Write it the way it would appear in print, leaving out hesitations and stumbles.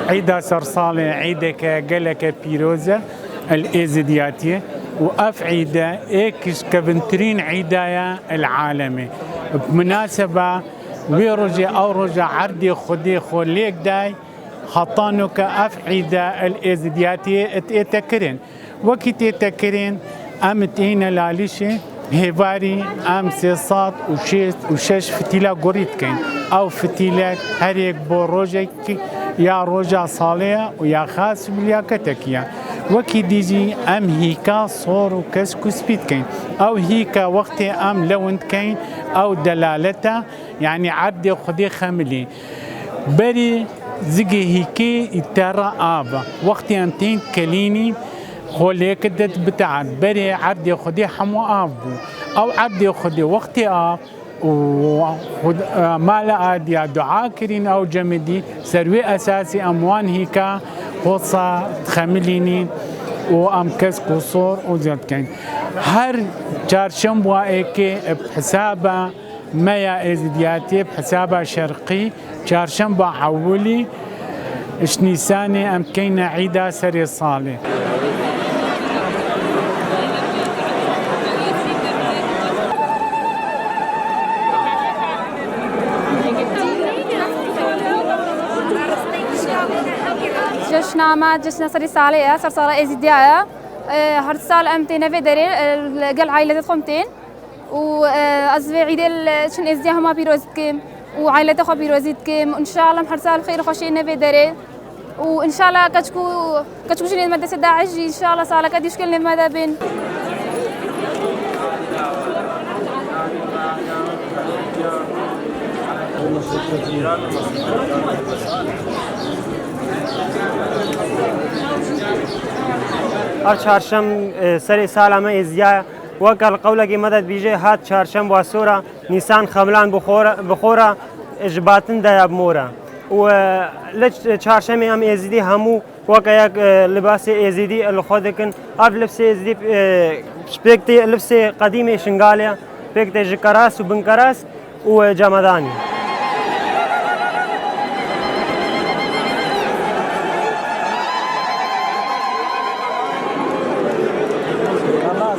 عيدا سرصالة عيدك قلك بيروزة الإيزيدياتية وأف عيدا إيكش كبنترين عيدايا العالمي بمناسبة ويرجع أو رجع عردي خدي خوليك داي خطانك أف عيدا الإيزيدياتية اتكرين وكي تكرين أمتين لاليشي هيفاري أم سيصات وشش فتيلا قريت كين أو فتيلا هريك بوروجك يا روجا صالية ويا خاص بلياكتكيا وكي ديجي أم هيكا صور وكسكو سبيت كين أو هيكا وقت أم لوند كين أو دلالتا يعني عبد خدي خملي بري زيجي هيكي اترى آبا وقت أمتين كليني خوليك دت بتاعت بري عبد خدي حمو آبو أو عبد خدي وقت آب وما لا يا دعاء كرين أو جمدي سروي أساسي أموان هيكا قصة تخمليني وأم كسكو صور وزياد كين هر چارشنبه ايكي بحسابه ميا ازدياتي بحسابه شرقي چارشنبه حولي اشنيساني أم كينا عيدا سري صالي جشنامة جشن سري صالية سرسارة ازدياء هر سال أمتي نفي داري قل عائلة خمتين وأزوي عيد شن ازدياء هما بيروزكم وعائلة خو بيروزيتكم إن شاء الله هر سال خير خوشين نفي داري وإن شاء الله كتشكو شنو مدرسة داعش إن شاء الله صالة كدي يشكلني ماذا بين هر چهارشم سری سالمه ازیا وقال قولك مدد بيجي هات چهارشم واسورا نيسان خملان بخورا اجباتن دا مورا و لج چهارشم ام ازدي همو وقا يك لباس ازدي الخودكن اف لبس ازدي سبيكتي لبس قديمه شنغاليا بيكتي جكراس وبنكراس وجمداني خلاص